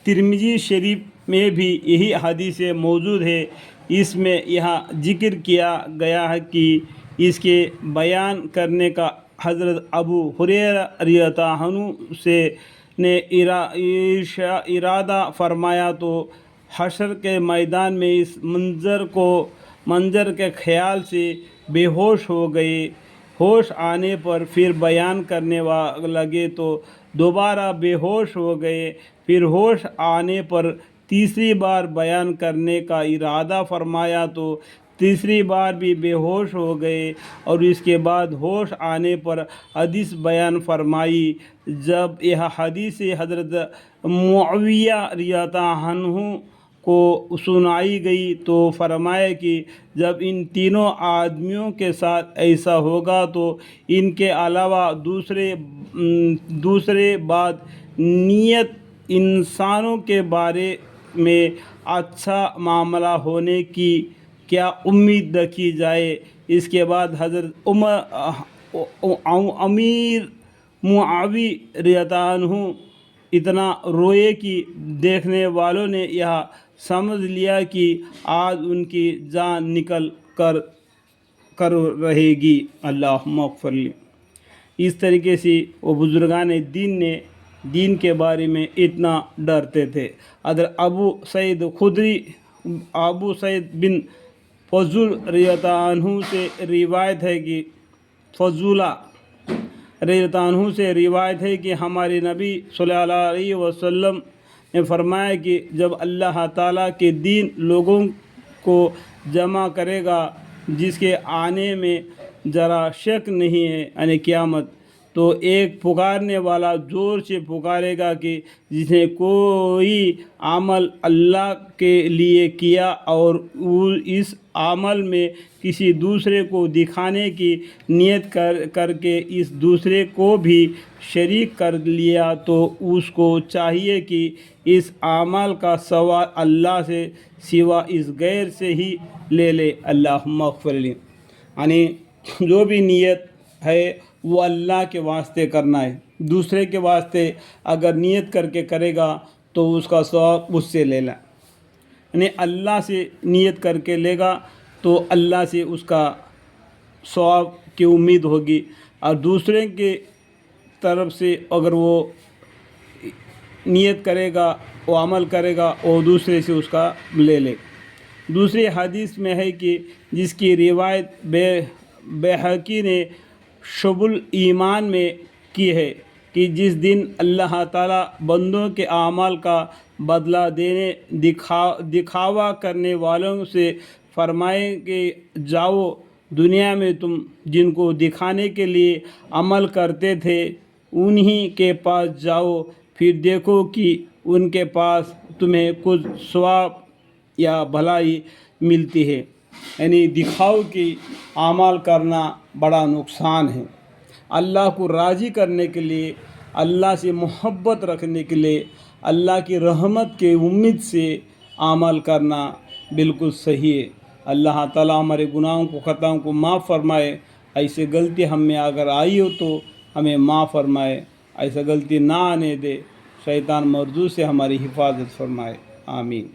तिरमिजी शरीफ में भी यही हदीस मौजूद है। इसमें यहाँ जिक्र किया गया है कि इसके बयान करने का हज़रत अबू हुरैरा रज़ियल्लाहु अन्हु से ने इरादा फरमाया तो हशर के मैदान में इस मंज़र के ख़याल से बेहोश हो गए। होश आने पर फिर बयान करने लगे तो दोबारा बेहोश हो गए। फिर होश आने पर तीसरी बार बयान करने का इरादा फरमाया तो तीसरी बार भी बेहोश हो गए और इसके बाद होश आने पर हदीस बयान फरमाई। जब यह हदीस हज़रत मुआविया रज़ियल्लाहु अन्हु को सुनाई गई तो फरमाया कि जब इन तीनों आदमियों के साथ ऐसा होगा तो इनके अलावा दूसरे बाद नियत इंसानों के बारे में अच्छा मामला होने की क्या उम्मीद रखी जाए। इसके बाद हज़रत अमीर मुआवी रज़ियल्लाहु अन्हु इतना रोए कि देखने वालों ने यह समझ लिया कि आज उनकी जान निकल कर रहेगी। अल्लाहुम्मा अग़फ़िर ली। इस तरीके से वो बुज़ुर्गान दीन के बारे में इतना डरते थे। अदर अबू सईद बिन फज़ूल रज़ियल्लाहु अन्हु से रिवायत है कि फज़ूला रज़ियल्लाहु अन्हु से रिवायत है कि हमारे नबी सल्लल्लाहु अलैहि वसल्लम ने फरमाया कि जब अल्लाह ताला के दीन लोगों को जमा करेगा जिसके आने में ज़रा शक नहीं है यानी क़यामत, तो एक पुकारने वाला ज़ोर से पुकारेगा कि जिसने कोई अमल अल्लाह के लिए किया और इस अमल में किसी दूसरे को दिखाने की नियत करके इस दूसरे को भी शरीक कर लिया तो उसको चाहिए कि इस अमल का सवाल अल्लाह से सिवा इस गैर से ही ले ले। अल्लाहुम्मा अग़फ़िर ली। यानी जो भी नियत है वो अल्लाह के वास्ते करना है। दूसरे के वास्ते अगर नियत करके करेगा तो उसका सवाब उससे लेना, यानी अल्लाह से नियत करके लेगा तो अल्लाह से उसका सवाब की उम्मीद होगी। और दूसरे के तरफ से अगर वो नियत करेगा, वो अमल करेगा, वो दूसरे से उसका ले ले। दूसरी हदीस में है कि जिसकी रिवायत बैहक़ी ने शुबुल ईमान में की है कि जिस दिन अल्लाह ताला बंदों के आमाल का बदला देने दिखावा करने वालों से फरमाएंगे, जाओ दुनिया में तुम जिनको दिखाने के लिए अमल करते थे उन्हीं के पास जाओ, फिर देखो कि उनके पास तुम्हें कुछ सवाब या भलाई मिलती है। यानी दिखाओ कि आमाल करना बड़ा नुकसान है। अल्लाह को राज़ी करने के लिए, अल्लाह से मोहब्बत रखने के लिए, अल्लाह की रहमत के उम्मीद से आमल करना बिल्कुल सही है। अल्लाह ताला हमारे गुनाहों को ख़ताओं को माफ़ फरमाए। ऐसे गलती हम में अगर आई हो तो हमें माफ़ फरमाए, ऐसा गलती ना आने दे। शैतान मर्दू से हमारी हिफाजत फरमाए। आमीन।